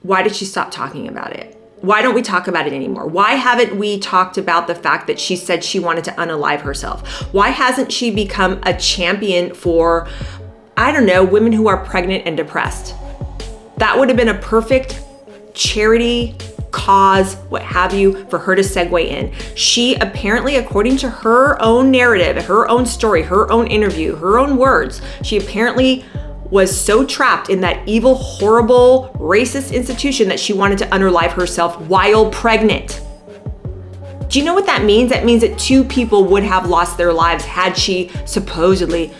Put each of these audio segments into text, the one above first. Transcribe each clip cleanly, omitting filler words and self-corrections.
Why did she stop talking about it? Why don't we talk about it anymore? Why haven't we talked about the fact that she said she wanted to unalive herself? Why hasn't she become a champion for, I don't know, women who are pregnant and depressed? That would have been a perfect charity cause, what have you, for her to segue in. She apparently, according to her own narrative, her own story, her own interview, her own words, she apparently was so trapped in that evil, horrible, racist institution that she wanted to unalive herself while pregnant. Do you know what that means? That means that 2 people would have lost their lives had she supposedly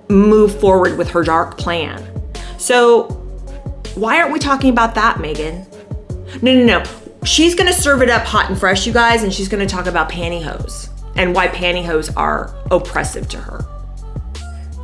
moved forward with her dark plan. So why aren't we talking about that, Meghan? No. She's gonna serve it up hot and fresh, you guys, and she's gonna talk about pantyhose and why pantyhose are oppressive to her.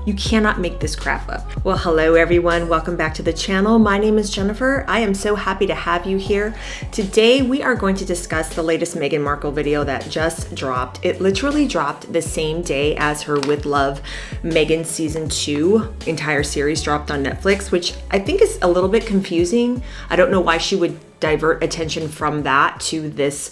You cannot make this crap up. Well, hello everyone. Welcome back to the channel. My name is Jennifer. I am so happy to have you here. Today, we are going to discuss the latest Meghan Markle video that just dropped. It literally dropped the same day as her With Love Meghan season 2 entire series dropped on Netflix, which I think is a little bit confusing. I don't know why she would divert attention from that to this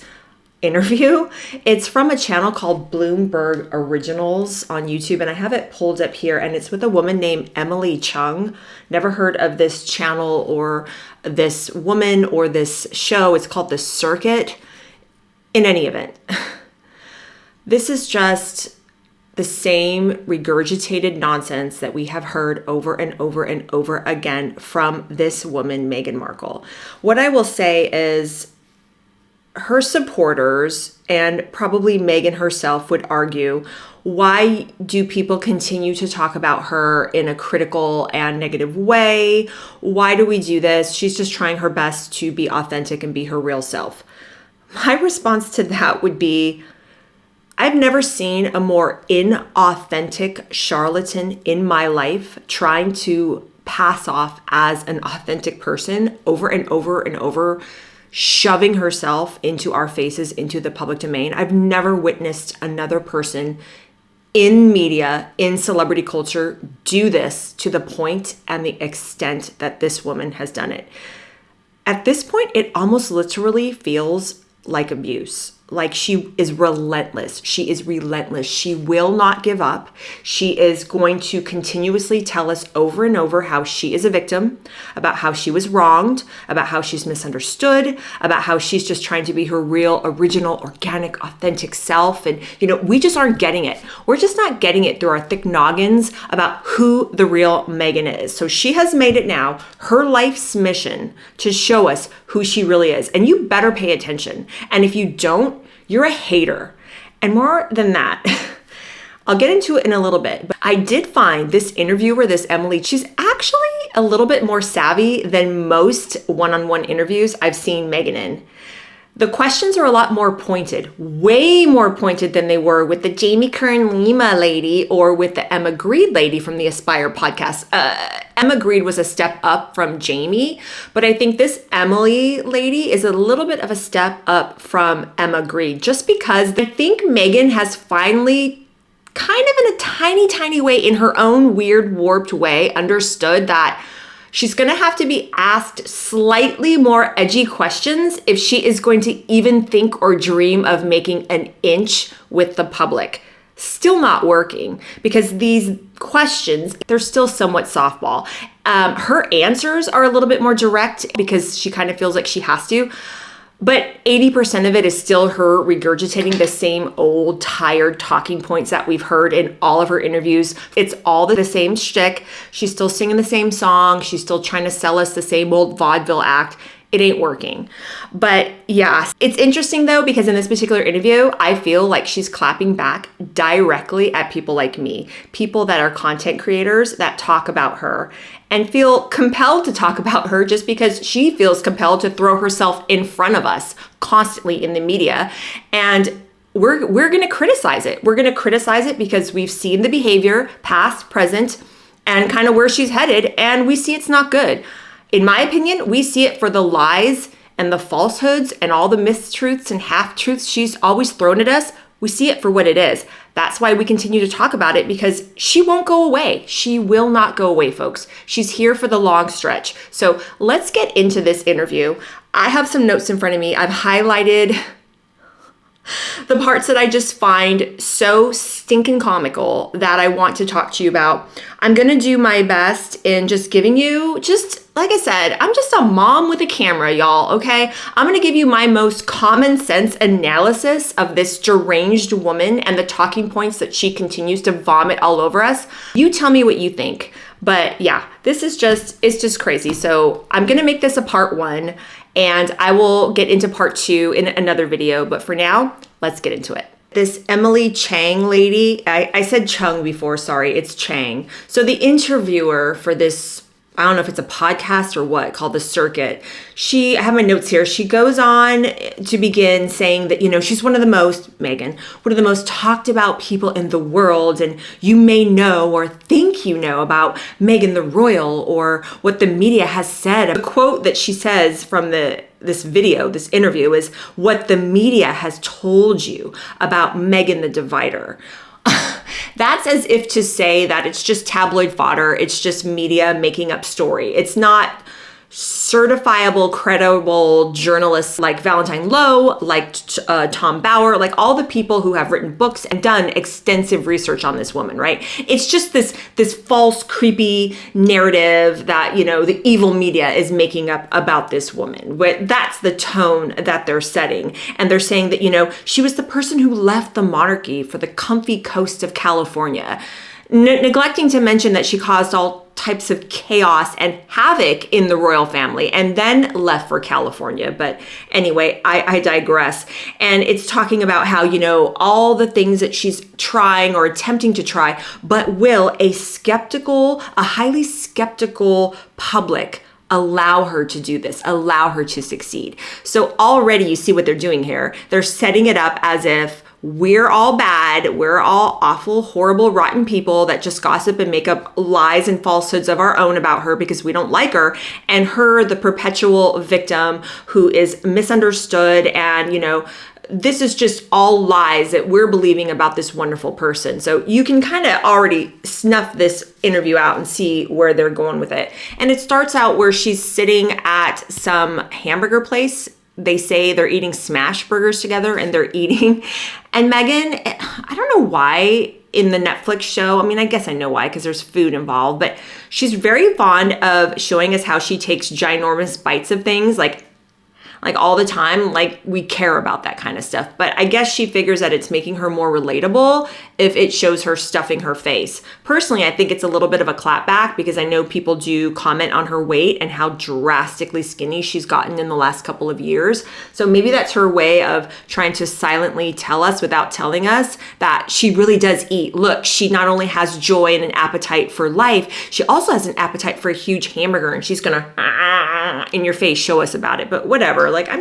interview. It's from a channel called Bloomberg Originals on YouTube, and I have it pulled up here, and it's with a woman named Emily Chung. Never heard of this channel or this woman or this show. It's called The Circuit. In any event, this is just the same regurgitated nonsense that we have heard over and over and over again from this woman, Meghan Markle. What I will say is, her supporters and probably Meghan herself would argue, why do people continue to talk about her in a critical and negative way? Why do we do this? She's just trying her best to be authentic and be her real self. My response to that would be, I've never seen a more inauthentic charlatan in my life trying to pass off as an authentic person over and over and over, shoving herself into our faces, into the public domain. I've never witnessed another person in media, in celebrity culture, do this to the point and the extent that this woman has done it. At this point, it almost literally feels like abuse. Like she is relentless. She is relentless. She will not give up. She is going to continuously tell us over and over how she is a victim, about how she was wronged, about how she's misunderstood, about how she's just trying to be her real, original, organic, authentic self. And, we just aren't getting it. We're just not getting it through our thick noggins about who the real Meghan is. So she has made it now her life's mission to show us who she really is. And you better pay attention. And if you don't, you're a hater. And more than that, I'll get into it in a little bit, but I did find this interviewer, this Emily, she's actually a little bit more savvy than most one-on-one interviews I've seen Meghan in. The questions are a lot more pointed, way more pointed than they were with the Jamie Kern Lima lady or with the Emma Grede lady from the Aspire podcast. Emma Grede was a step up from Jamie, but I think this Emily lady is a little bit of a step up from Emma Grede, just because I think Meghan has finally, kind of in a tiny, tiny way, in her own weird, warped way, understood that she's going to have to be asked slightly more edgy questions if she is going to even think or dream of making an inch with the public. Still not working, because these questions, they're still somewhat softball. Her answers are a little bit more direct because she kind of feels like she has to. But 80% of it is still her regurgitating the same old, tired talking points that we've heard in all of her interviews. It's all the same shtick. She's still singing the same song. She's still trying to sell us the same old vaudeville act. It ain't working. But yeah, it's interesting though, because in this particular interview, I feel like she's clapping back directly at people like me, people that are content creators that talk about her and feel compelled to talk about her just because she feels compelled to throw herself in front of us constantly in the media. And we're going to criticize it. We're going to criticize it because we've seen the behavior, past, present, and kind of where she's headed, and we see it's not good. In my opinion, we see it for the lies and the falsehoods and all the mistruths and half-truths she's always thrown at us. We see it for what it is. That's why we continue to talk about it, because she won't go away. She will not go away, folks. She's here for the long stretch. So let's get into this interview. I have some notes in front of me. I've highlighted the parts that I just find so stinking comical that I want to talk to you about. I'm going to do my best in just giving you, just like I said, I'm just a mom with a camera, y'all, okay? I'm going to give you my most common sense analysis of this deranged woman and the talking points that she continues to vomit all over us. You tell me what you think. But yeah, this is just, it's just crazy. So I'm going to make this a part 1, and I will get into part 2 in another video. But for now, let's get into it. This Emily Chang lady, I said Chung before, sorry, it's Chang. So the interviewer for this, I don't know if it's a podcast or what, called The Circuit. I have my notes here. She goes on to begin saying that, she's one of the most, Meghan, one of the most talked about people in the world. And you may know or think you know about Meghan the Royal, or what the media has said. A quote that she says from this video, this interview, is what the media has told you about Meghan the Divider. That's as if to say that it's just tabloid fodder. It's just media making up story. It's not certifiable, credible journalists like Valentine Lowe, like Tom Bauer, like all the people who have written books and done extensive research on this woman, right? It's just this false, creepy narrative that, the evil media is making up about this woman. But that's the tone that they're setting. And they're saying that, she was the person who left the monarchy for the comfy coast of California, neglecting to mention that she caused all types of chaos and havoc in the royal family and then left for California. But anyway, I digress. And it's talking about how, all the things that she's trying or attempting to try, but will a highly skeptical public allow her to do this, allow her to succeed. So already you see what they're doing here. They're setting it up as if we're all bad, we're all awful, horrible, rotten people that just gossip and make up lies and falsehoods of our own about her because we don't like her, and her, the perpetual victim who is misunderstood, and this is just all lies that we're believing about this wonderful person. So you can kind of already snuff this interview out and see where they're going with it. And it starts out where she's sitting at some hamburger place. They say they're eating smash burgers together, and they're eating. And Meghan, I don't know why in the Netflix show, I guess I know why, because there's food involved, but she's very fond of showing us how she takes ginormous bites of things, like all the time, like we care about that kind of stuff. But I guess she figures that it's making her more relatable if it shows her stuffing her face. Personally, I think it's a little bit of a clapback, because I know people do comment on her weight and how drastically skinny she's gotten in the last couple of years. So maybe that's her way of trying to silently tell us without telling us that she really does eat. Look, she not only has joy and an appetite for life, she also has an appetite for a huge hamburger, and she's gonna in your face show us about it. But whatever. Like, I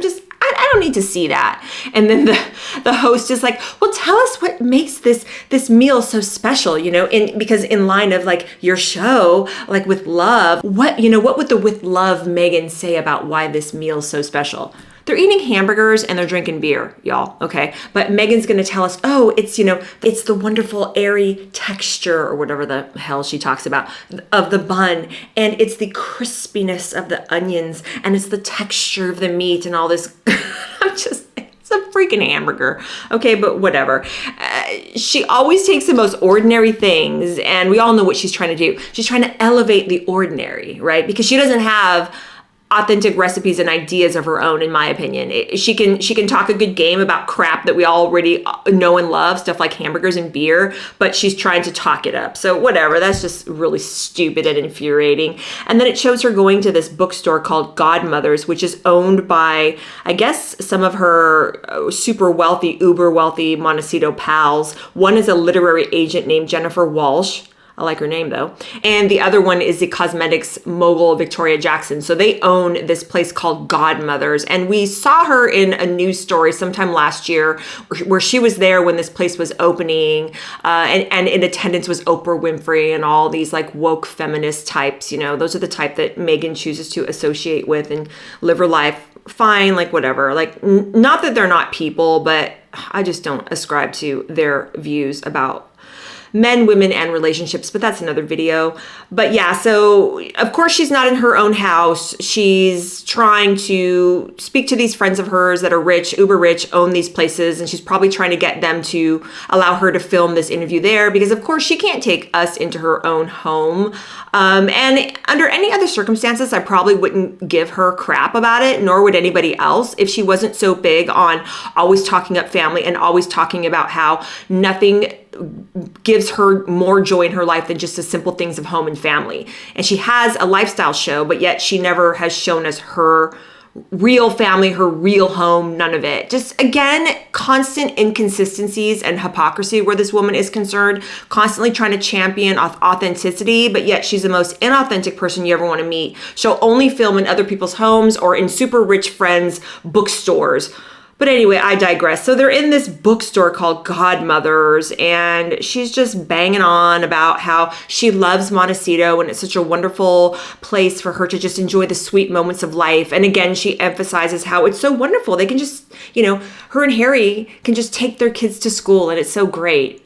don't need to see that. And then the host is like, well, tell us what makes this meal so special, because in line of like your show, like with love, what would the with love Meghan say about why this meal is so special? They're eating hamburgers and they're drinking beer, y'all, okay? But Meghan's gonna tell us, oh, it's the wonderful airy texture, or whatever the hell she talks about, of the bun, and it's the crispiness of the onions, and it's the texture of the meat and all this. It's a freaking hamburger, okay? But whatever. She always takes the most ordinary things, and we all know what she's trying to do. She's trying to elevate the ordinary, right? Because she doesn't have authentic recipes and ideas of her own, in my opinion. She can talk a good game about crap that we already know and love, stuff like hamburgers and beer, but she's trying to talk it up. So whatever, that's just really stupid and infuriating. And then it shows her going to this bookstore called Godmother's, which is owned by, I guess, some of her super wealthy, uber wealthy Montecito pals. One is a literary agent named Jennifer Walsh. I like her name though. And the other one is the cosmetics mogul Victoria Jackson. So they own this place called Godmother's. And we saw her in a news story sometime last year where she was there when this place was opening. And in attendance was Oprah Winfrey and all these like woke feminist types. You know, those are the type that Meghan chooses to associate with and live her life fine, like whatever. Like, not that they're not people, but I just don't ascribe to their views about men, women, and relationships, but that's another video. But yeah, so of course she's not in her own house. She's trying to speak to these friends of hers that are rich, uber rich, own these places, and she's probably trying to get them to allow her to film this interview there because of course she can't take us into her own home. And under any other circumstances, I probably wouldn't give her crap about it, nor would anybody else if she wasn't so big on always talking up family and always talking about how nothing gives her more joy in her life than just the simple things of home and family. And she has a lifestyle show, but yet she never has shown us her real family, her real home, none of it. Just again, constant inconsistencies and hypocrisy where this woman is concerned, constantly trying to champion authenticity, but yet she's the most inauthentic person you ever want to meet. She'll only film in other people's homes or in super rich friends' bookstores. But anyway, I digress. So they're in this bookstore called Godmother's, and she's just banging on about how she loves Montecito and it's such a wonderful place for her to just enjoy the sweet moments of life. And again, she emphasizes how it's so wonderful. They can just, you know, her and Harry can just take their kids to school and it's so great.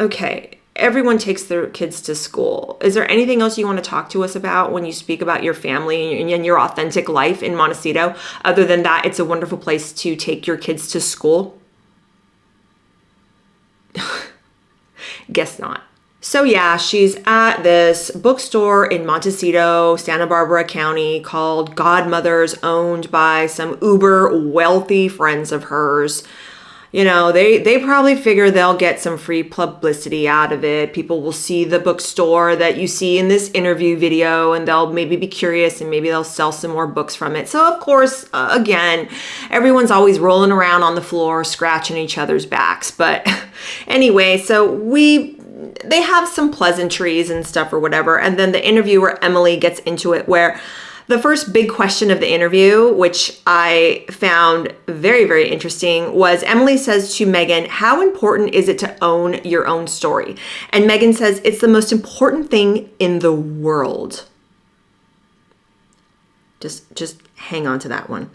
Okay. Everyone takes their kids to school. Is there anything else you want to talk to us about when you speak about your family and your authentic life in Montecito? Other than that, it's a wonderful place to take your kids to school? Guess not. So yeah, she's at this bookstore in Montecito, Santa Barbara County called Godmother's, owned by some uber wealthy friends of hers. You know, they probably figure they'll get some free publicity out of it. People will see the bookstore that you see in this interview video and they'll maybe be curious and maybe they'll sell some more books from it. So of course, again, everyone's always rolling around on the floor, scratching each other's backs. But anyway, so they have some pleasantries and stuff or whatever. And then the interviewer, Emily, gets into it where the first big question of the interview, which I found very, very interesting, was Emily says to Meghan, how important is it to own your own story? And Meghan says, it's the most important thing in the world. Just hang on to that one.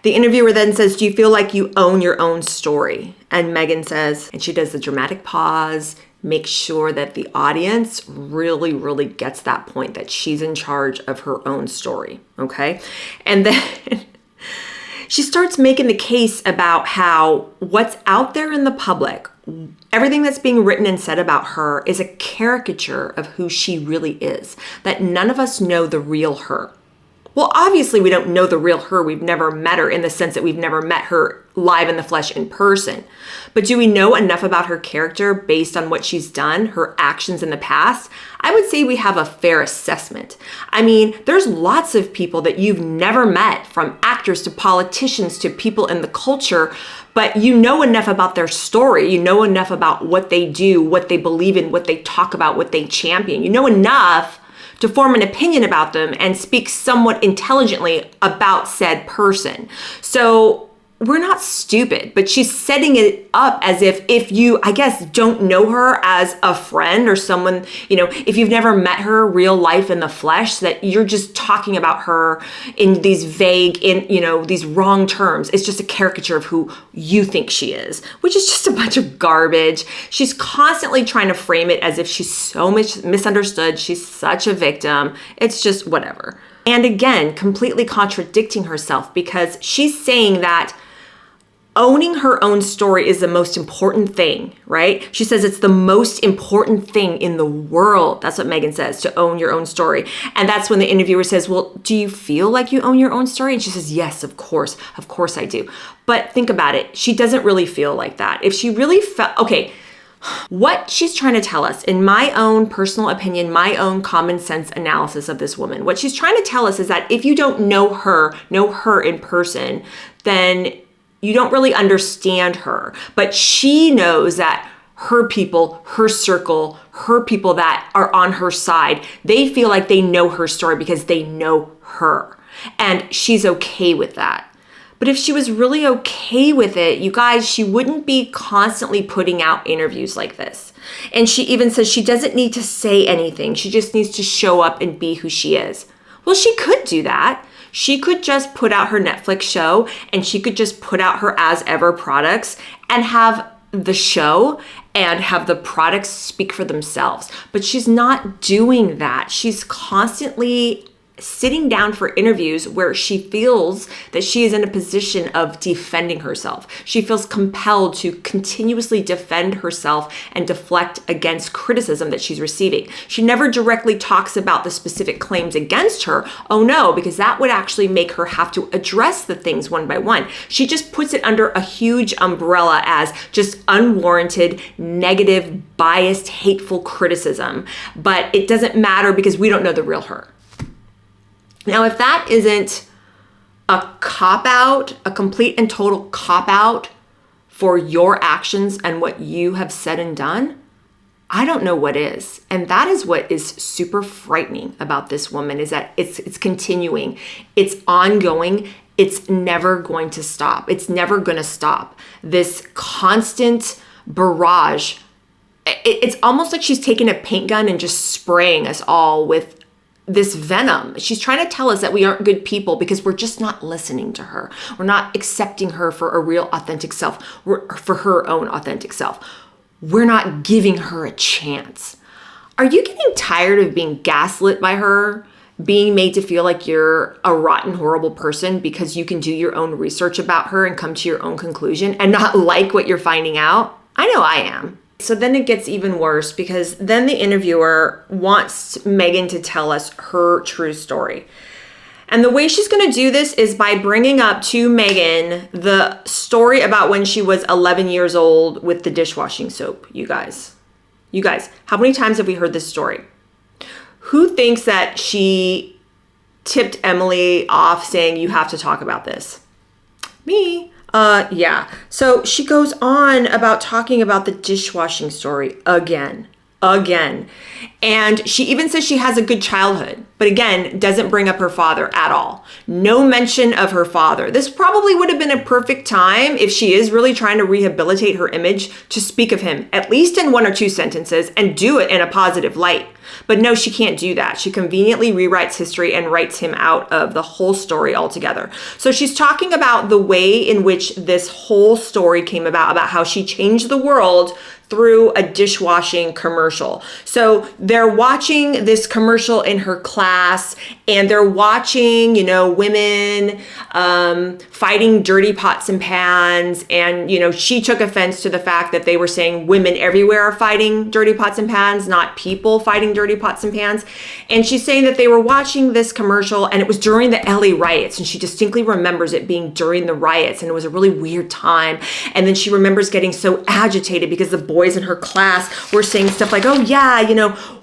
The interviewer then says, do you feel like you own your own story? And Meghan says, and she does the dramatic pause, make sure that the audience really, really gets that point that she's in charge of her own story, okay? And then she starts making the case about how what's out there in the public, everything that's being written and said about her is a caricature of who she really is, that none of us know the real her. Well, obviously we don't know the real her. We've never met her in the sense that we've never met her live in the flesh in person. But do we know enough about her character based on what she's done, her actions in the past? I would say we have a fair assessment. I mean, there's lots of people that you've never met, from actors to politicians to people in the culture, but you know enough about their story. You know enough about what they do, what they believe in, what they talk about, what they champion. You know enough to form an opinion about them and speak somewhat intelligently about said person. So we're not stupid, but she's setting it up as if you, I guess, don't know her as a friend or someone, you know, if you've never met her real life in the flesh, that you're just talking about her in these vague, these wrong terms. It's just a caricature of who you think she is, which is just a bunch of garbage. She's constantly trying to frame it as if she's so much misunderstood. She's such a victim. It's just whatever. And again, completely contradicting herself, because she's saying that owning her own story is the most important thing, right? She says it's the most important thing in the world. That's what Meghan says, to own your own story. And that's when the interviewer says, well, do you feel like you own your own story? And she says, yes, of course I do. But think about it. She doesn't really feel like that. If she really felt, okay, what she's trying to tell us, in my own personal opinion, my own common sense analysis of this woman, what she's trying to tell us is that if you don't know her in person, then you don't really understand her. But she knows that her people, her circle, her people that are on her side. They feel like they know her story because they know her. And she's okay with that. But if she was really okay with it, you guys, she wouldn't be constantly putting out interviews like this. And she even says she doesn't need to say anything. She just needs to show up and be who she is. Well, she could do that. She could just put out her Netflix show and she could just put out her as ever products and have the show and have the products speak for themselves. But she's not doing that. She's constantly sitting down for interviews where she feels that she is in a position of defending herself. She feels compelled to continuously defend herself and deflect against criticism that she's receiving. She never directly talks about the specific claims against her. Oh no, because that would actually make her have to address the things one by one. She just puts it under a huge umbrella as just unwarranted, negative, biased, hateful criticism. But it doesn't matter because we don't know the real her. Now, if that isn't a cop-out, a complete and total cop-out for your actions and what you have said and done, I don't know what is. And that is what is super frightening about this woman, is that it's continuing, it's ongoing, it's never going to stop. It's never going to stop. This constant barrage, it's almost like she's taking a paint gun and just spraying us all with this venom. She's trying to tell us that we aren't good people because we're just not listening to her. We're not accepting her for a real authentic self, for her own authentic self. We're not giving her a chance. Are you getting tired of being gaslit by her? Being made to feel like you're a rotten, horrible person because you can do your own research about her and come to your own conclusion and not like what you're finding out? I know I am. So then it gets even worse because then the interviewer wants Meghan to tell us her true story. And the way she's going to do this is by bringing up to Meghan the story about when she was 11 years old with the dishwashing soap, you guys. You guys, how many times have we heard this story? Who thinks that she tipped Emily off saying, you have to talk about this? Me. Yeah. So she goes on about talking about the dishwashing story again. And she even says she has a good childhood, but again, doesn't bring up her father at all. No mention of her father. This probably would have been a perfect time, if she is really trying to rehabilitate her image, to speak of him, at least in 1 or 2 sentences, and do it in a positive light. But no, she can't do that. She conveniently rewrites history and writes him out of the whole story altogether. So she's talking about the way in which this whole story came about how she changed the world through a dishwashing commercial. So they're watching this commercial in her class, and they're watching, women fighting dirty pots and pans. And, she took offense to the fact that they were saying women everywhere are fighting dirty pots and pans, not people fighting dirty pots and pans. And she's saying that they were watching this commercial, and it was during the LA riots. And she distinctly remembers it being during the riots, and it was a really weird time. And then she remembers getting so agitated because the boys in her class were saying stuff like, oh yeah,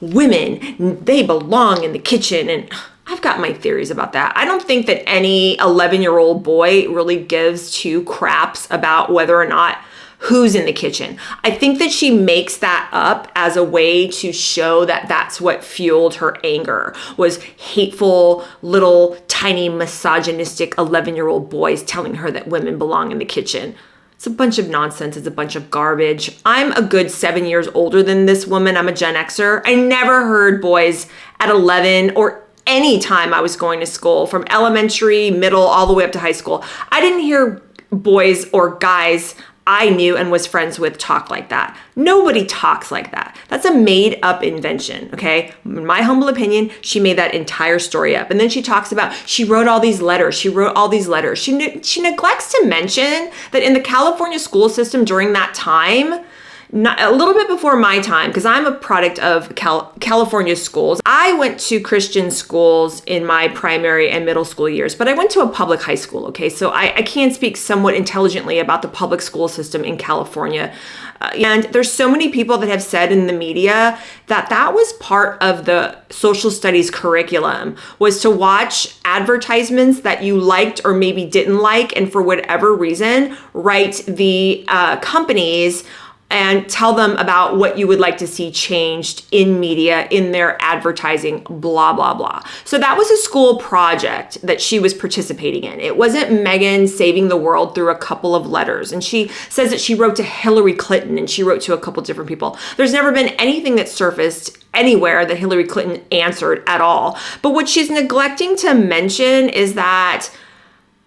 women, they belong in the kitchen. And I've got my theories about that. I don't think that any 11-year-old boy really gives 2 craps about whether or not who's in the kitchen. I think that she makes that up as a way to show that that's what fueled her anger, was hateful, little, tiny, misogynistic 11-year-old boys telling her that women belong in the kitchen. It's a bunch of nonsense. It's a bunch of garbage. I'm a good 7 years older than this woman. I'm a Gen Xer. I never heard boys at 11 or any time I was going to school, from elementary, middle, all the way up to high school. I didn't hear boys or guys I knew and was friends with talk like that. Nobody talks like that. That's a made up invention, okay? In my humble opinion, she made that entire story up. And then she talks about, she wrote all these letters. She neglects to mention that in the California school system during that time, a little bit before my time, because I'm a product of California schools. I went to Christian schools in my primary and middle school years, but I went to a public high school, okay? So I can speak somewhat intelligently about the public school system in California. And there's so many people that have said in the media that that was part of the social studies curriculum, was to watch advertisements that you liked or maybe didn't like, and for whatever reason, write the companies and tell them about what you would like to see changed in media, in their advertising, blah, blah, blah. So that was a school project that she was participating in. It wasn't Meghan saving the world through a couple of letters. And she says that she wrote to Hillary Clinton and she wrote to a couple different people. There's never been anything that surfaced anywhere that Hillary Clinton answered at all. But what she's neglecting to mention is that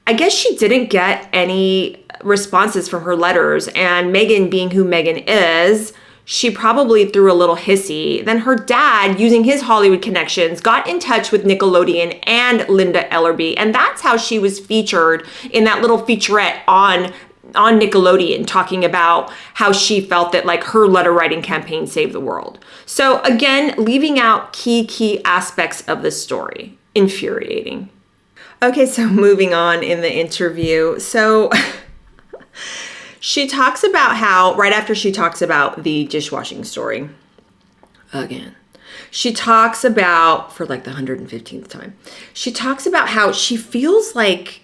I guess she didn't get any responses from her letters, and Meghan, being who Meghan is, she probably threw a little hissy. Then her dad, using his Hollywood connections, got in touch with Nickelodeon and Linda Ellerbee, and that's how she was featured in that little featurette on Nickelodeon, talking about how she felt that like her letter writing campaign saved the world. So again, leaving out key aspects of the story. Infuriating. Okay, so moving on in the interview. So she talks about how, right after she talks about the dishwashing story, again, she talks about, for like the 115th time, she talks about how she feels like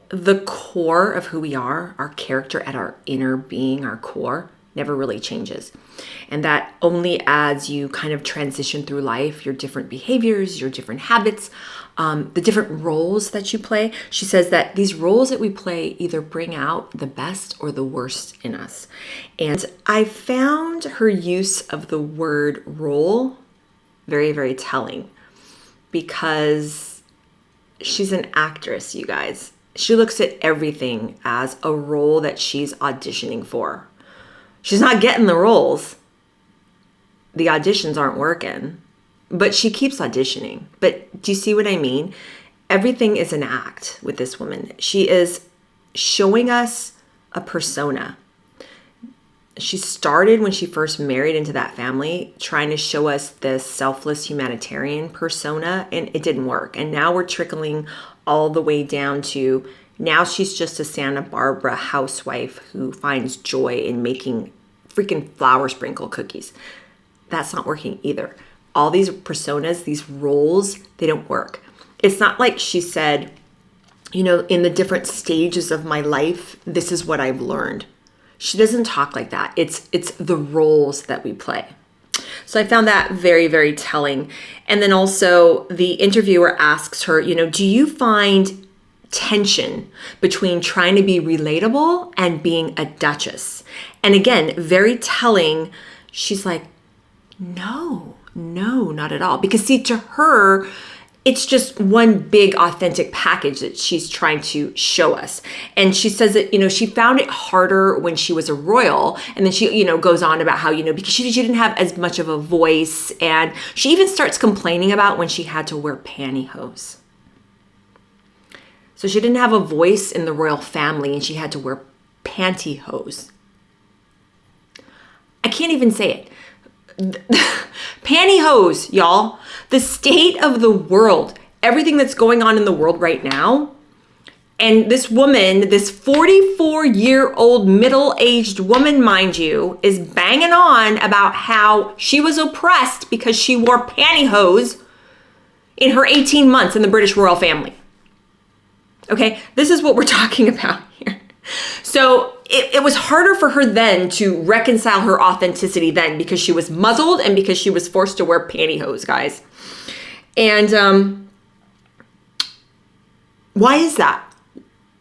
the core of who we are, our character at our inner being, our core, never really changes. And that only as you kind of transition through life, your different behaviors, your different habits, the different roles that you play. She says that these roles that we play either bring out the best or the worst in us. And I found her use of the word role very, very telling, because she's an actress, you guys. She looks at everything as a role that she's auditioning for. She's not getting the roles. The auditions aren't working. But she keeps auditioning. But do you see what I mean? Everything is an act with this woman. She is showing us a persona. She started when she first married into that family, trying to show us this selfless humanitarian persona, and it didn't work. And now we're trickling all the way down to now she's just a Santa Barbara housewife who finds joy in making freaking flour sprinkle cookies. That's not working either. All these personas, these roles, they don't work. It's not like she said, you know, in the different stages of my life, this is what I've learned. She doesn't talk like that. It's the roles that we play. So I found that very, very telling. And then also the interviewer asks her, you know, do you find tension between trying to be relatable and being a duchess? And again, very telling. She's like, no, not at all. Because see, to her, it's just one big authentic package that she's trying to show us. And she says that, you know, she found it harder when she was a royal. And then she, you know, goes on about how, you know, because she didn't have as much of a voice. And she even starts complaining about when she had to wear pantyhose. So she didn't have a voice in the royal family and she had to wear pantyhose. I can't even say it. Pantyhose, y'all. The state of the world, everything that's going on in the world right now. And this woman, this 44-year-old middle-aged woman, mind you, is banging on about how she was oppressed because she wore pantyhose in her 18 months in the British royal family. Okay, this is what we're talking about here. So it was harder for her then to reconcile her authenticity then because she was muzzled and because she was forced to wear pantyhose, guys. And why is that?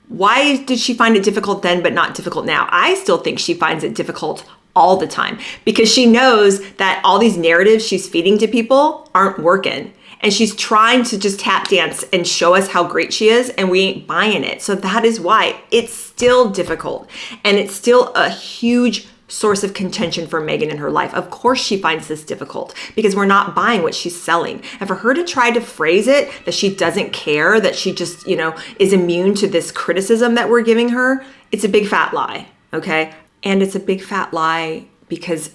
Why did she find it difficult then but not difficult now? I still think she finds it difficult all the time because she knows that all these narratives she's feeding to people aren't working. And she's trying to just tap dance and show us how great she is, and we ain't buying it. So that is why it's still difficult. And it's still a huge source of contention for Meghan in her life. Of course she finds this difficult because we're not buying what she's selling. And for her to try to phrase it that she doesn't care, that she just, you know, is immune to this criticism that we're giving her, it's a big fat lie, okay? And it's a big fat lie because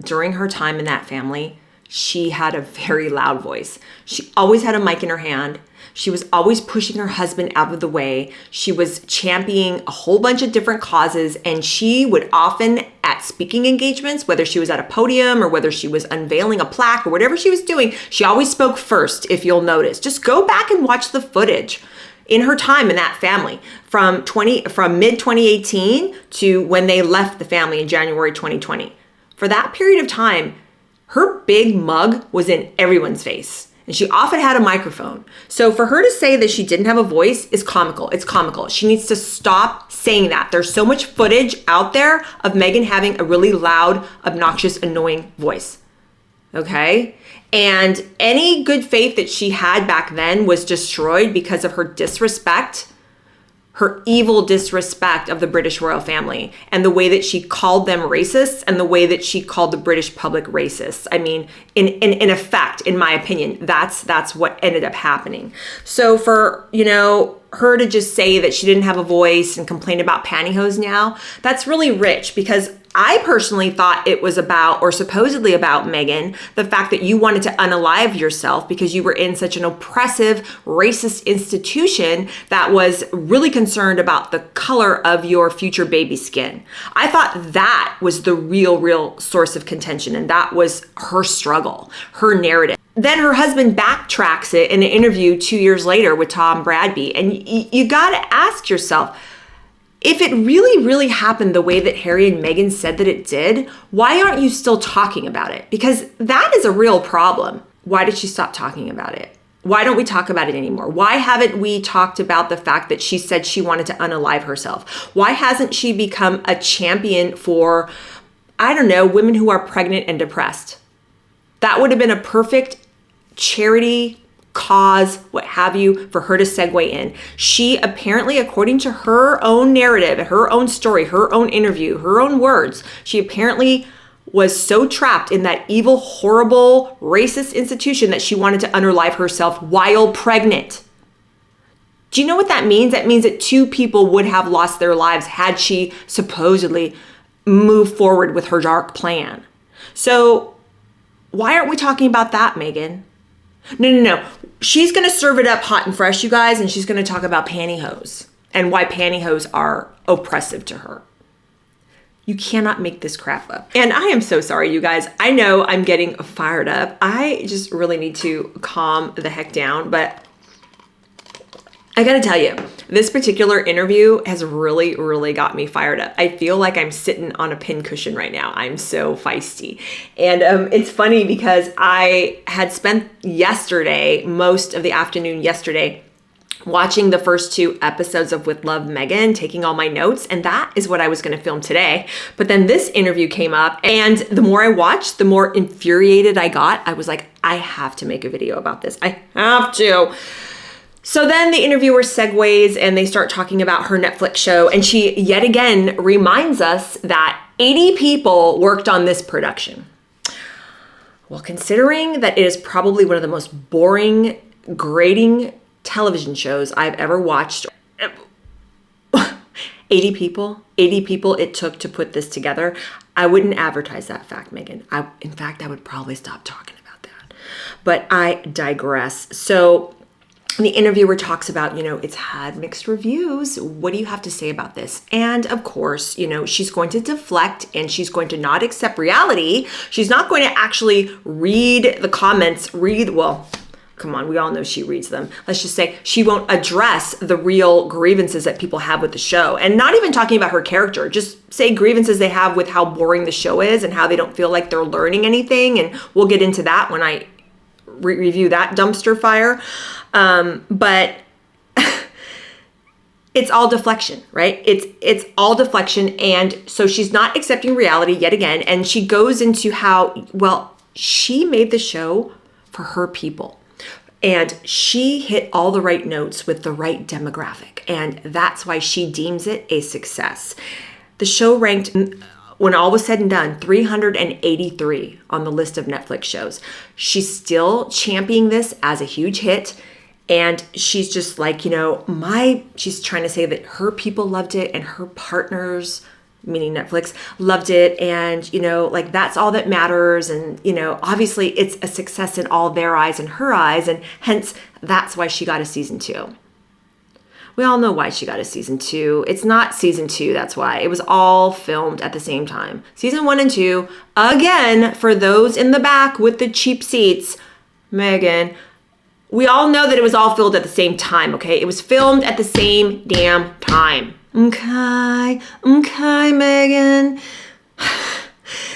during her time in that family, she had a very loud voice. She always had a mic in her hand. She was always pushing her husband out of the way. She was championing a whole bunch of different causes, and she would often, at speaking engagements, whether she was at a podium or whether she was unveiling a plaque or whatever she was doing, she always spoke first, if you'll notice. Just go back and watch the footage in her time in that family from mid 2018 to when they left the family in January 2020. For that period of time, her big mug was in everyone's face. And she often had a microphone. So for her to say that she didn't have a voice is comical. It's comical. She needs to stop saying that. There's so much footage out there of Meghan having a really loud, obnoxious, annoying voice. Okay? And any good faith that she had back then was destroyed because of her disrespect, her evil disrespect of the British royal family, and the way that she called them racists and the way that she called the British public racists. I mean, in effect, in my opinion, that's what ended up happening. So for, her to just say that she didn't have a voice and complain about pantyhose now, that's really rich, because I personally thought it was about, or supposedly about, Meghan, the fact that you wanted to unalive yourself because you were in such an oppressive, racist institution that was really concerned about the color of your future baby's skin. I thought that was the real source of contention, and that was her struggle, her narrative. Then her husband backtracks it in an interview 2 years later with Tom Bradby, and you gotta ask yourself, if it really happened the way that Harry and Meghan said that it did, why aren't you still talking about it? Because that is a real problem. Why did she stop talking about it? Why don't we talk about it anymore? Why haven't we talked about the fact that she said she wanted to unalive herself? Why hasn't she become a champion for, women who are pregnant and depressed? That would have been a perfect charity cause, what have you, for her to segue in. She apparently, according to her own narrative, her own story, her own interview, her own words, she apparently was so trapped in that evil, horrible, racist institution that she wanted to unalive herself while pregnant. Do you know what that means? That means that 2 people would have lost their lives had she supposedly moved forward with her dark plan. So why aren't we talking about that, Meghan? No. She's going to serve it up hot and fresh, you guys, and she's going to talk about pantyhose and why pantyhose are oppressive to her. You cannot make this crap up. And I am so sorry, you guys. I know I'm getting fired up. I just really need to calm the heck down, but I gotta tell you, this particular interview has really got me fired up. I feel like I'm sitting on a pincushion right now. I'm so feisty. And it's funny because I had spent most of the afternoon yesterday, watching the first 2 episodes of With Love, Meghan, taking all my notes, and that is what I was gonna film today. But then this interview came up, and the more I watched, the more infuriated I got. I was like, I have to make a video about this. I have to. So then the interviewer segues and they start talking about her Netflix show, and she yet again reminds us that 80 people worked on this production. Well, considering that it is probably one of the most boring, grating television shows I've ever watched, 80 people it took to put this together, I wouldn't advertise that fact, Meghan. In fact, I would probably stop talking about that. But I digress. So the interviewer talks about, it's had mixed reviews. What do you have to say about this? And of course, she's going to deflect and she's going to not accept reality. She's not going to actually read the comments, come on, we all know she reads them. Let's just say she won't address the real grievances that people have with the show. And not even talking about her character, just say grievances they have with how boring the show is and how they don't feel like they're learning anything. And we'll get into that when I review that dumpster fire. But it's all deflection, right? It's all deflection. And so she's not accepting reality yet again. And she goes into how, she made the show for her people. And she hit all the right notes with the right demographic. And that's why she deems it a success. The show ranked, when all was said and done, 383 on the list of Netflix shows. She's still championing this as a huge hit. And she's just like, she's trying to say that her people loved it and her partners, meaning Netflix, loved it. And, that's all that matters. And, obviously it's a success in all their eyes and her eyes. And hence, that's why she got a season 2. We all know why she got a season 2. It's not season 2, that's why. It was all filmed at the same time. Season 1 and 2, again, for those in the back with the cheap seats, Meghan, we all know that it was all filmed at the same time, okay? It was filmed at the same damn time. Okay, Meghan.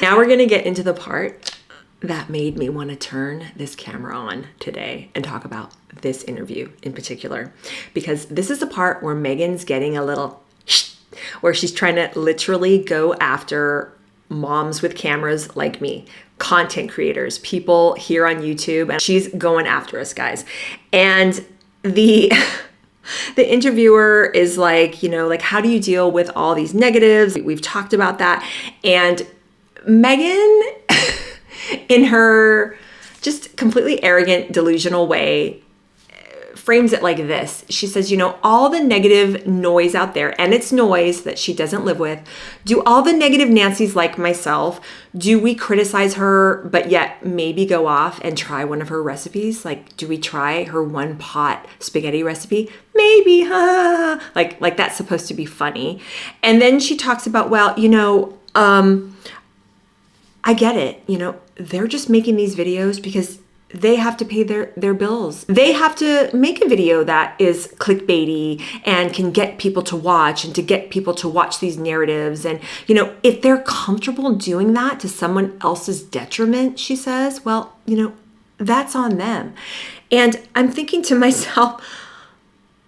Now we're gonna get into the part that made me want to turn this camera on today and talk about this interview in particular, because this is the part where Meghan's getting a little where she's trying to literally go after moms with cameras like me, content creators, people here on YouTube, and she's going after us, guys. And the interviewer is like, like, how do you deal with all these negatives? We've talked about that. And Meghan, in her just completely arrogant, delusional way, frames it like this. She says, all the negative noise out there, and it's noise that she doesn't live with, do all the negative Nancys like myself, do we criticize her, but yet maybe go off and try one of her recipes? Like, do we try her one pot spaghetti recipe? Maybe, like that's supposed to be funny. And then she talks about, well, I get it. They're just making these videos because they have to pay their bills. They have to make a video that is clickbaity and can get people to watch and to get people to watch these narratives. And, if they're comfortable doing that to someone else's detriment, she says, well, that's on them. And I'm thinking to myself,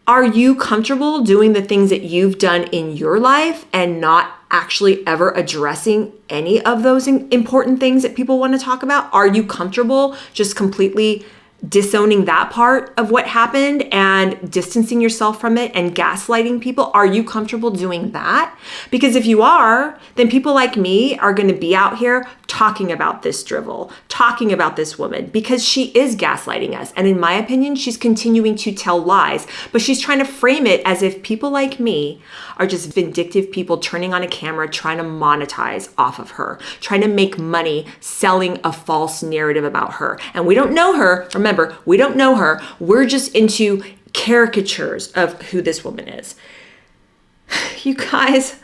are you comfortable doing the things that you've done in your life and not actually ever addressing any of those important things that people want to talk about? Are you comfortable just completely disowning that part of what happened and distancing yourself from it and gaslighting people? Are you comfortable doing that? Because if you are, then people like me are going to be out here talking about this drivel, talking about this woman, because she is gaslighting us. And in my opinion, she's continuing to tell lies, but she's trying to frame it as if people like me are just vindictive people turning on a camera, trying to monetize off of her, trying to make money selling a false narrative about her. And we don't know her. Remember, we don't know her. We're just into caricatures of who this woman is. You guys,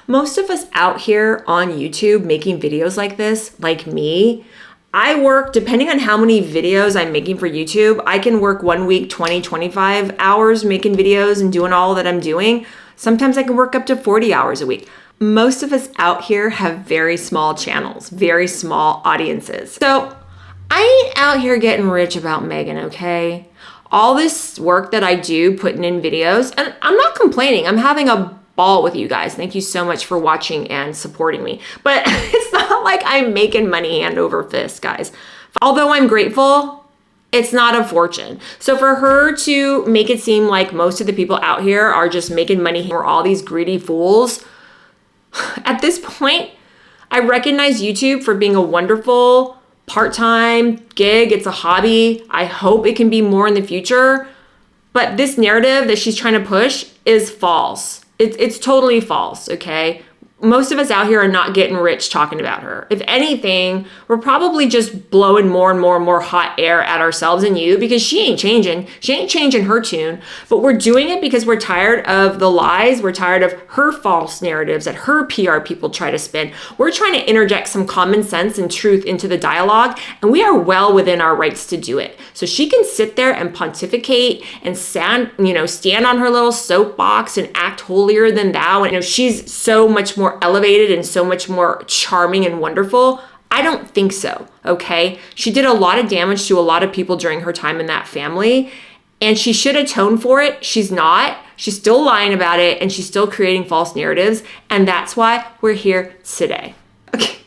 most of us out here on YouTube making videos like this, like me, I work, depending on how many videos I'm making for YouTube, I can work 1 week, 20, 25 hours making videos and doing all that I'm doing. Sometimes I can work up to 40 hours a week. Most of us out here have very small channels, very small audiences. So I ain't out here getting rich about Meghan, okay? All this work that I do, putting in videos, and I'm not complaining. I'm having a ball with you guys. Thank you so much for watching and supporting me. But it's not like I'm making money hand over fist, guys. Although I'm grateful, it's not a fortune. So for her to make it seem like most of the people out here are just making money, we're all these greedy fools. At this point, I recognize YouTube for being a wonderful part-time gig. It's a hobby. I hope it can be more in the future. But this narrative that she's trying to push is false. It's totally false, okay? Most of us out here are not getting rich talking about her. If anything, we're probably just blowing more and more and more hot air at ourselves and you, because she ain't changing. She ain't changing her tune. But we're doing it because we're tired of the lies. We're tired of her false narratives that her PR people try to spin. We're trying to interject some common sense and truth into the dialogue, and we are well within our rights to do it. So she can sit there and pontificate and stand on her little soapbox and act holier than thou. And she's so much more elevated and so much more charming and wonderful. I don't think so, okay? She did a lot of damage to a lot of people during her time in that family, and she should atone for it. She's not. She's still lying about it, and she's still creating false narratives, and that's why we're here today. Okay.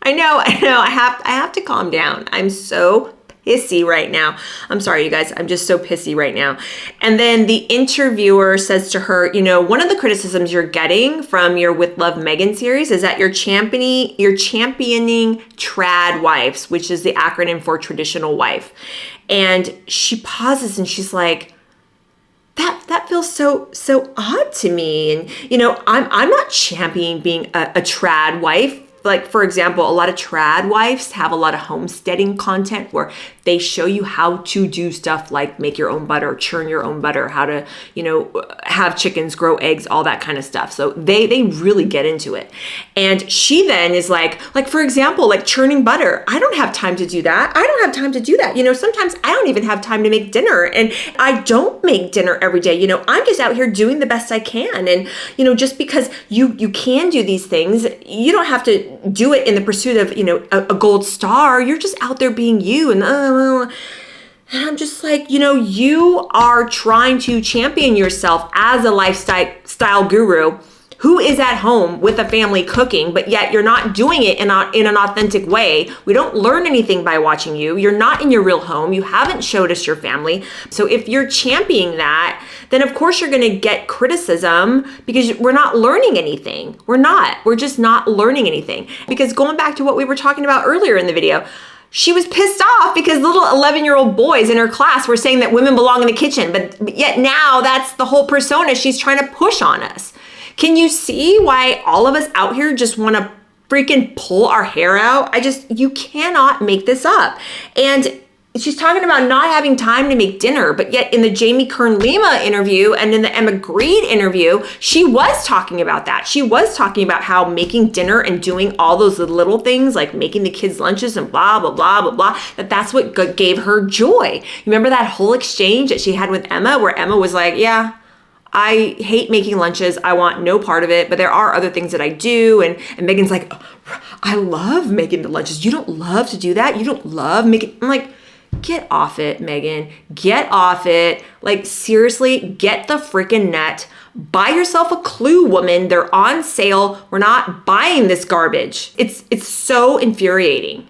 I know. I have to calm down. I'm so pissy right now. I'm sorry, you guys. I'm just so pissy right now. And then the interviewer says to her, one of the criticisms you're getting from your With Love Meghan series is that you're championing trad wives, which is the acronym for traditional wife. And she pauses and she's like, that feels so odd to me. And I'm not championing being a trad wife. Like, for example, a lot of trad wives have a lot of homesteading content where they show you how to do stuff like make your own butter, churn your own butter, how to, have chickens, grow eggs, all that kind of stuff. So they really get into it. And she then is like, for example, like churning butter. I don't have time to do that. I don't have time to do that. Sometimes I don't even have time to make dinner, and I don't make dinner every day. I'm just out here doing the best I can. And, just because you can do these things, you don't have to didn't do it in the pursuit of, a gold star. You're just out there being you. And I'm just like, you are trying to champion yourself as a lifestyle guru who is at home with a family cooking, but yet you're not doing it in an authentic way. We don't learn anything by watching you. You're not in your real home. You haven't showed us your family. So if you're championing that, then of course you're going to get criticism because we're not learning anything. We're just not learning anything. Because going back to what we were talking about earlier in the video, she was pissed off because little 11-year-old boys in her class were saying that women belong in the kitchen, but yet now that's the whole persona she's trying to push on us. Can you see why all of us out here just want to freaking pull our hair out? You cannot make this up. And she's talking about not having time to make dinner, but yet in the Jamie Kern-Lima interview and in the Emma Grede interview, she was talking about that. She was talking about how making dinner and doing all those little things like making the kids lunches and blah, blah, blah, blah, blah, that's what gave her joy. You remember that whole exchange that she had with Emma where Emma was like, yeah, I hate making lunches. I want no part of it, but there are other things that I do. And Meghan's like, oh, I love making the lunches. You don't love to do that? You don't love making, I'm like, get off it, Meghan. Get off it. Like, seriously, get the freaking net. Buy yourself a Clue, woman. They're on sale. We're not buying this garbage. It's so infuriating.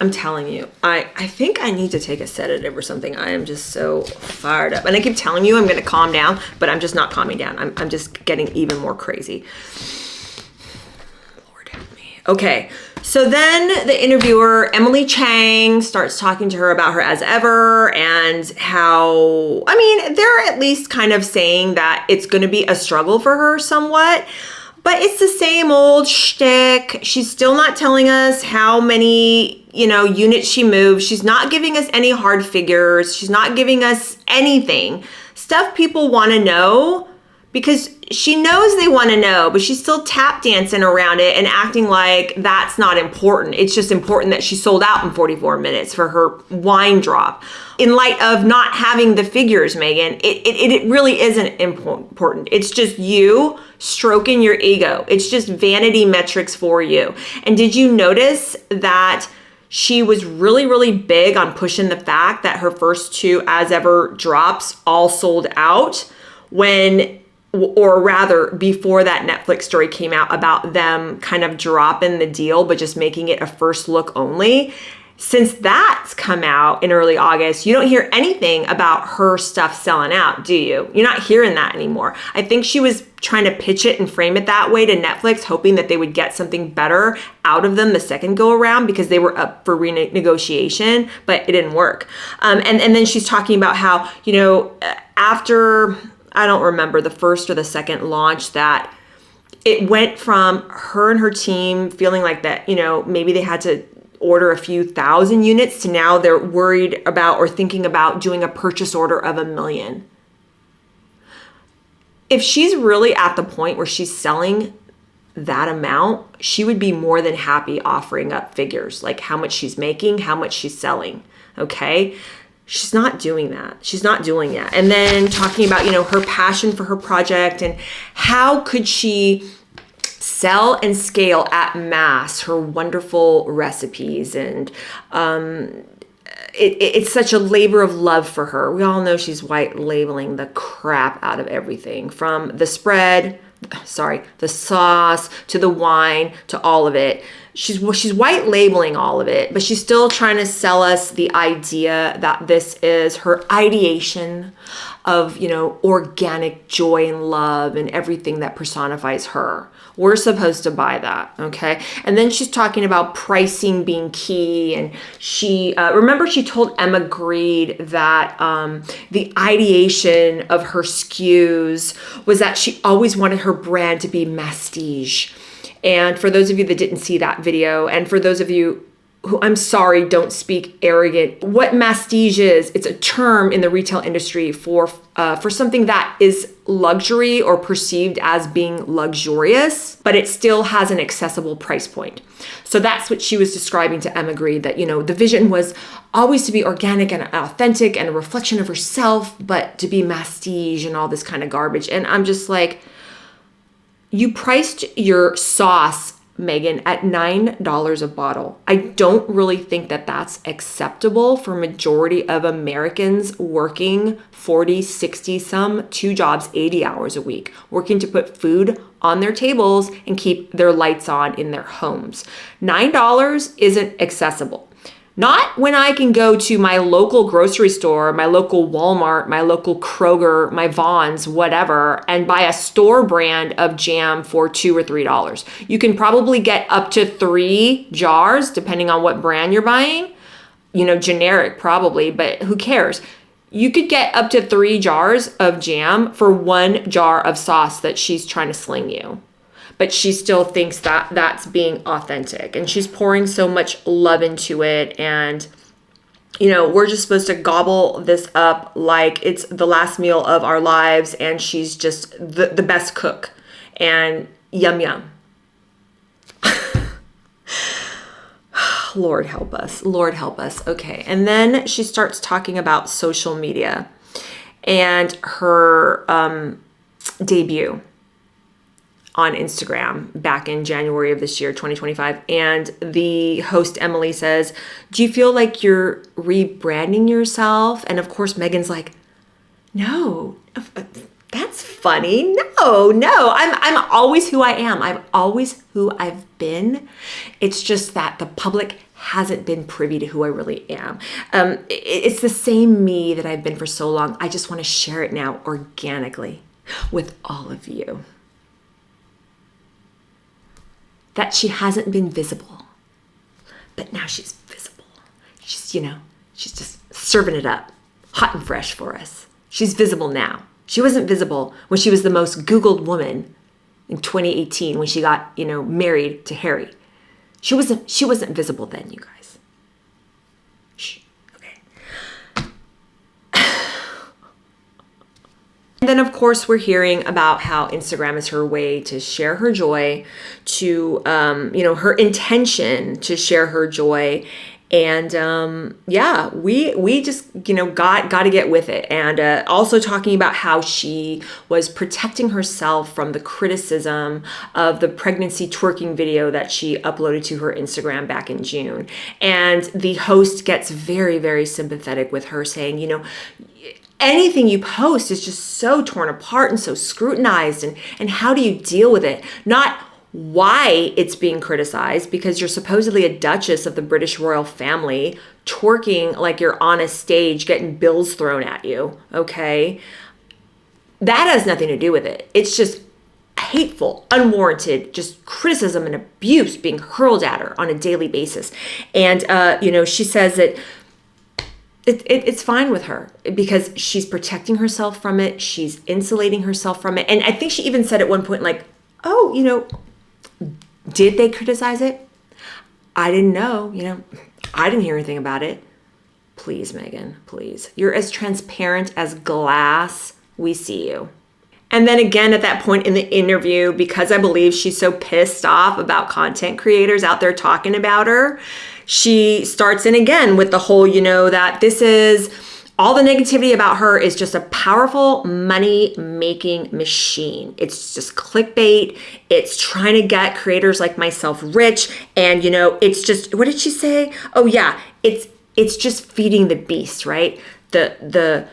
I'm telling you, I think I need to take a sedative or something. I am just so fired up. And I keep telling you I'm going to calm down, but I'm just not calming down. I'm just getting even more crazy. Lord help me. Okay. So then the interviewer, Emily Chang, starts talking to her about her as ever and how, they're at least kind of saying that it's going to be a struggle for her somewhat. But it's the same old shtick. She's still not telling us how many, units she moved. She's not giving us any hard figures. She's not giving us anything. Stuff people want to know because she knows they want to know, but she's still tap dancing around it and acting like that's not important. It's just important that she sold out in 44 minutes for her wine drop. In light of not having the figures, Meghan, it really isn't important. It's just you stroking your ego. It's just vanity metrics for you. And did you notice that she was really, really big on pushing the fact that her first 2 as ever drops all sold out or rather before that Netflix story came out about them kind of dropping the deal, but just making it a first look only. Since that's come out in early August, you don't hear anything about her stuff selling out, do you? You're not hearing that anymore. I think she was trying to pitch it and frame it that way to Netflix, hoping that they would get something better out of them the second go around because they were up for renegotiation, but it didn't work. And then she's talking about how, after, I don't remember the first or the second launch, that it went from her and her team feeling like that, maybe they had to order a few thousand units to now they're worried about or thinking about doing a purchase order of 1 million. If she's really at the point where she's selling that amount, she would be more than happy offering up figures, like how much she's making, how much she's selling, okay? She's not doing that. She's not doing that. And then talking about, her passion for her project and how could she sell and scale at mass her wonderful recipes. And it's such a labor of love for her. We all know she's white labeling the crap out of everything, from the the sauce to the wine to all of it. She's white labeling all of it, but she's still trying to sell us the idea that this is her ideation of, organic joy and love and everything that personifies her. We're supposed to buy that, okay? And then she's talking about pricing being key. And she, remember she told Emma Grede that the ideation of her SKUs was that she always wanted her brand to be masstige. And for those of you that didn't see that video, and for those of you who, I'm sorry, don't speak arrogant, what masstige is, it's a term in the retail industry for something that is luxury or perceived as being luxurious, but it still has an accessible price point. So that's what she was describing to Emma Grede, that, the vision was always to be organic and authentic and a reflection of herself, but to be masstige and all this kind of garbage. And I'm just like, you priced your sauce Meghan, at $9 a bottle. I don't really think that that's acceptable for majority of Americans working 40, 60, some 2 jobs, 80 hours a week, working to put food on their tables and keep their lights on in their homes. $9 isn't accessible. Not when I can go to my local grocery store, my local Walmart, my local Kroger, my Vons, whatever, and buy a store brand of jam for $2 or $3. You can probably get up to 3 jars, depending on what brand you're buying. Generic probably, but who cares? You could get up to 3 jars of jam for 1 jar of sauce that she's trying to sling you. But she still thinks that that's being authentic, and she's pouring so much love into it. And, we're just supposed to gobble this up like it's the last meal of our lives, and she's just the best cook, and yum, yum. Lord help us. Lord help us. Okay. And then she starts talking about social media and her debut on Instagram back in January of this year, 2025. And the host, Emily, says, do you feel like you're rebranding yourself? And of course, Meghan's like, no, that's funny. No, I'm always who I am. I'm always who I've been. It's just that the public hasn't been privy to who I really am. It's the same me that I've been for so long. I just want to share it now organically with all of you. That she hasn't been visible, but now she's visible. She's just serving it up hot and fresh for us. She's visible now. She wasn't visible when she was the most Googled woman in 2018 when she got, married to Harry. She wasn't visible then, you guys. Shh. Okay. And then, of course, we're hearing about how Instagram is her way to share her joy, to, her intention to share her joy. And we just, got to get with it. And also talking about how she was protecting herself from the criticism of the pregnancy twerking video that she uploaded to her Instagram back in June. And the host gets very, very sympathetic with her, saying, anything you post is just so torn apart and so scrutinized. And how do you deal with it? Not why it's being criticized, because you're supposedly a duchess of the British royal family, twerking like you're on a stage, getting bills thrown at you, okay? That has nothing to do with it. It's just hateful, unwarranted, just criticism and abuse being hurled at her on a daily basis. And, she says that it's fine with her because she's protecting herself from it. She's insulating herself from it. And I think she even said at one point, like, oh, did they criticize it? I didn't know, I didn't hear anything about it. Please, Meghan, please. You're as transparent as glass. We see you. And then again, at that point in the interview, because I believe she's so pissed off about content creators out there talking about her, she starts in again with the whole, that this is all the negativity about her is just a powerful money-making machine. It's just clickbait. It's trying to get creators like myself rich. And, it's just, what did she say? Oh, yeah, it's just feeding the beast, right? The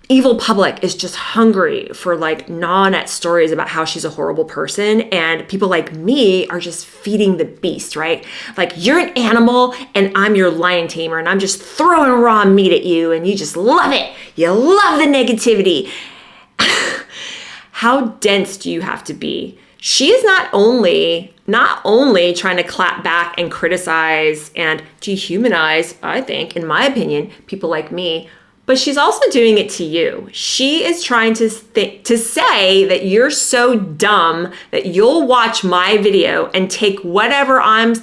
evil public is just hungry for like non-net stories about how she's a horrible person. And people like me are just feeding the beast, right? Like, you're an animal and I'm your lion tamer and I'm just throwing raw meat at you and you just love it. You love the negativity. How dense do you have to be? She is not only trying to clap back and criticize and dehumanize, I think, in my opinion, people like me, but she's also doing it to you. She is trying to say that you're so dumb that you'll watch my video and take whatever I'm,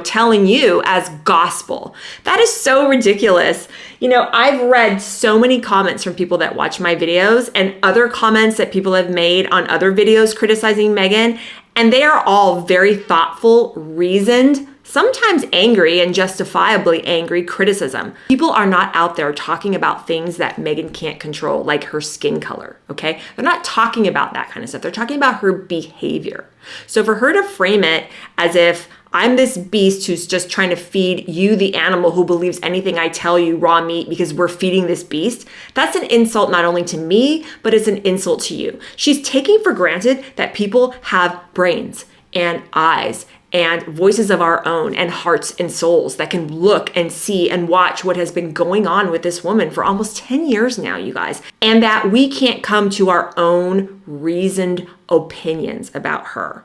telling you as gospel. That is so ridiculous. I've read so many comments from people that watch my videos and other comments that people have made on other videos criticizing Meghan, and they are all very thoughtful, reasoned, sometimes angry and justifiably angry criticism. People are not out there talking about things that Meghan can't control, like her skin color, okay? They're not talking about that kind of stuff. They're talking about her behavior. So for her to frame it as if I'm this beast who's just trying to feed you, the animal who believes anything I tell you, raw meat, because we're feeding this beast, that's an insult not only to me, but it's an insult to you. She's taking for granted that people have brains and eyes and voices of our own and hearts and souls that can look and see and watch what has been going on with this woman for almost 10 years now, you guys. And that we can't come to our own reasoned opinions about her.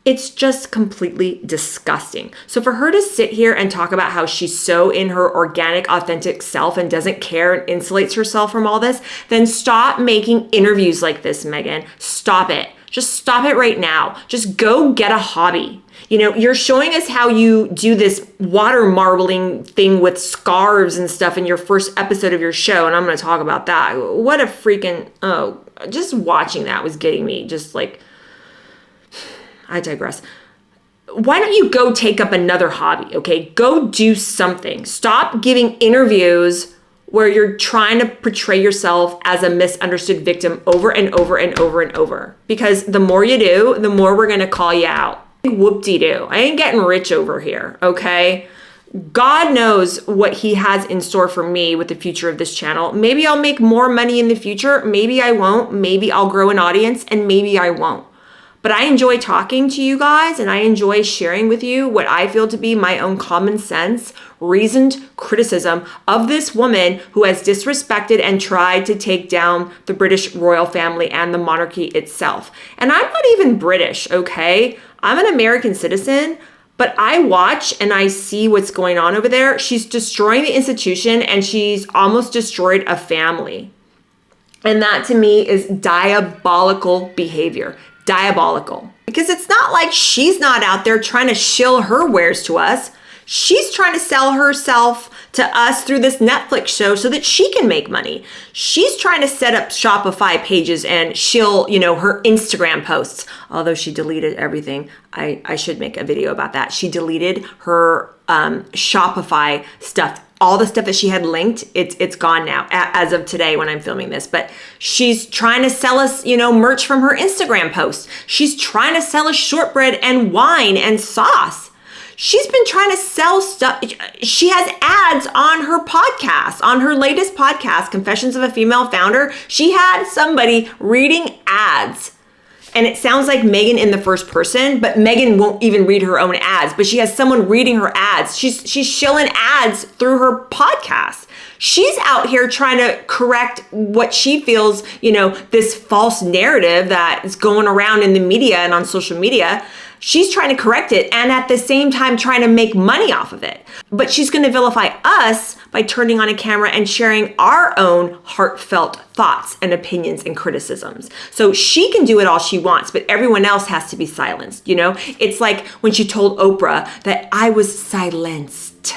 It's just completely disgusting. So for her to sit here and talk about how she's so in her organic, authentic self and doesn't care and insulates herself from all this, then stop making interviews like this, Meghan. Stop it. Just stop it right now. Just go get a hobby. You know, you're showing us how you do this water marbling thing with scarves and stuff in your first episode of your show, and I'm going to talk about that. What a freaking, just watching that was getting me just like, I digress. Why don't you go take up another hobby, okay? Go do something. Stop giving interviews where you're trying to portray yourself as a misunderstood victim over and over and over and over. Because the more you do, the more we're gonna call you out. Whoop-de-doo. I ain't getting rich over here, okay? God knows what he has in store for me with the future of this channel. Maybe I'll make more money in the future. Maybe I won't. Maybe I'll grow an audience, and maybe I won't. But I enjoy talking to you guys, and I enjoy sharing with you what I feel to be my own common sense, reasoned criticism of this woman who has disrespected and tried to take down the British royal family and the monarchy itself. And I'm not even British, okay? I'm an American citizen, but I watch and I see what's going on over there. She's destroying the institution, and she's almost destroyed a family. And that to me is diabolical behavior. Diabolical. Because it's not like she's not out there trying to shill her wares to us. She's trying to sell herself to us through this Netflix show so that she can make money. She's trying to set up Shopify pages and shill, her Instagram posts. Although she deleted everything. I should make a video about that. She deleted her Shopify stuff. All the stuff that she had linked, it's gone now as of today when I'm filming this. But she's trying to sell us, merch from her Instagram posts. She's trying to sell us shortbread and wine and sauce. She's been trying to sell stuff. She has ads on her podcast, on her latest podcast, Confessions of a Female Founder. She had somebody reading ads. And it sounds like Meghan in the first person, but Meghan won't even read her own ads, but she has someone reading her ads. She's shilling ads through her podcast. She's out here trying to correct what she feels, this false narrative that is going around in the media and on social media. She's trying to correct it and at the same time trying to make money off of it. But she's going to vilify us by turning on a camera and sharing our own heartfelt thoughts and opinions and criticisms. So she can do it all she wants, but everyone else has to be silenced, It's like when she told Oprah that I was silenced.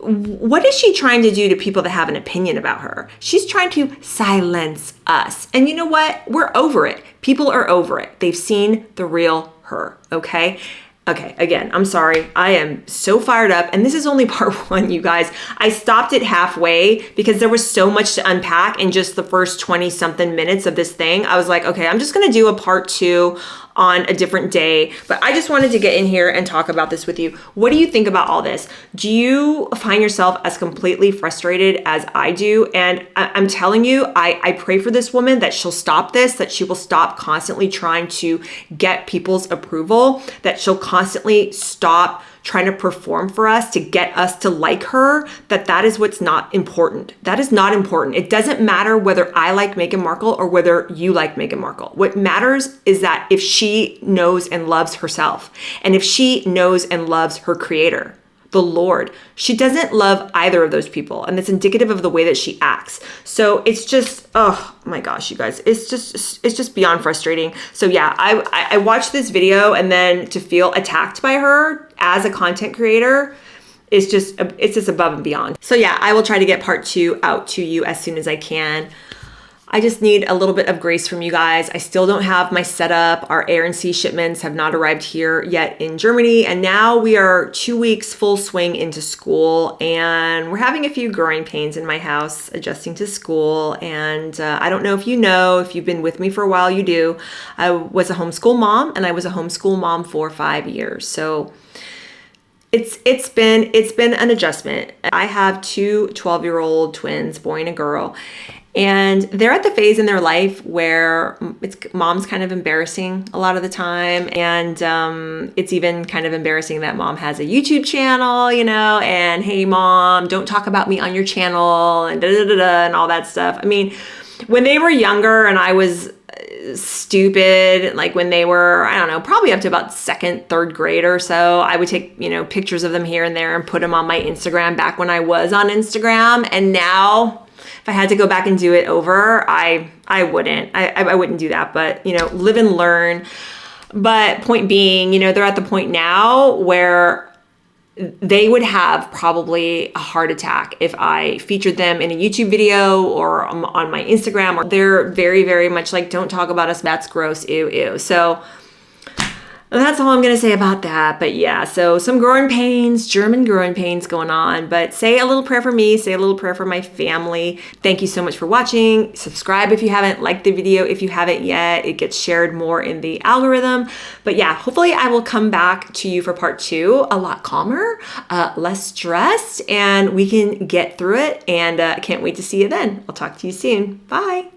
What is she trying to do to people that have an opinion about her? She's trying to silence us. And you know what? We're over it. People are over it. They've seen the real her, okay? Okay, again, I'm sorry. I am so fired up. And this is only part one, you guys. I stopped it halfway because there was so much to unpack in just the first 20 something minutes of this thing. I was like, okay, I'm just gonna do a part two on a different day. But I just wanted to get in here and talk about this with you. What do you think about all this? Do you find yourself as completely frustrated as I do? And I'm telling you, I pray for this woman that she'll stop this, that she will stop constantly trying to get people's approval, that she'll constantly stop trying to perform for us to get us to like her, that is what's not important. That is not important. It doesn't matter whether I like Meghan Markle or whether you like Meghan Markle. What matters is that if she knows and loves herself, and if she knows and loves her creator, the Lord, she doesn't love either of those people. And it's indicative of the way that she acts. So it's just, oh my gosh, you guys, it's just beyond frustrating. So yeah, I watched this video, and then to feel attacked by her as a content creator, it's just above and beyond. So yeah, I will try to get part two out to you as soon as I can. I just need a little bit of grace from you guys. I still don't have my setup. Our air and sea shipments have not arrived here yet in Germany. And now we are 2 weeks full swing into school, and we're having a few growing pains in my house adjusting to school. And I don't know if you've been with me for a while, you do. I was a homeschool mom, and I was a homeschool mom for 5 years. So it's been an adjustment. I have two 12-year-old twins, boy and a girl. And they're at the phase in their life where mom's kind of embarrassing a lot of the time. And it's even kind of embarrassing that mom has a YouTube channel, and hey, mom, don't talk about me on your channel and and all that stuff. I mean, when they were younger and I was stupid, like when they were, I don't know, probably up to about second, third grade or so, I would take, pictures of them here and there and put them on my Instagram back when I was on Instagram. And now, if I had to go back and do it over, I wouldn't. I wouldn't do that, but, live and learn. But point being, they're at the point now where they would have probably a heart attack if I featured them in a YouTube video or on my Instagram. Or they're very, very much like, don't talk about us, that's gross, ew, ew. So that's all I'm going to say about that. But yeah, so some growing pains, German growing pains going on. But say a little prayer for me, say a little prayer for my family. Thank you so much for watching. Subscribe if you haven't, like the video if you haven't yet. It gets shared more in the algorithm. But yeah, hopefully I will come back to you for part 2, a lot calmer, less stressed, and we can get through it. And can't wait to see you then. I'll talk to you soon. Bye.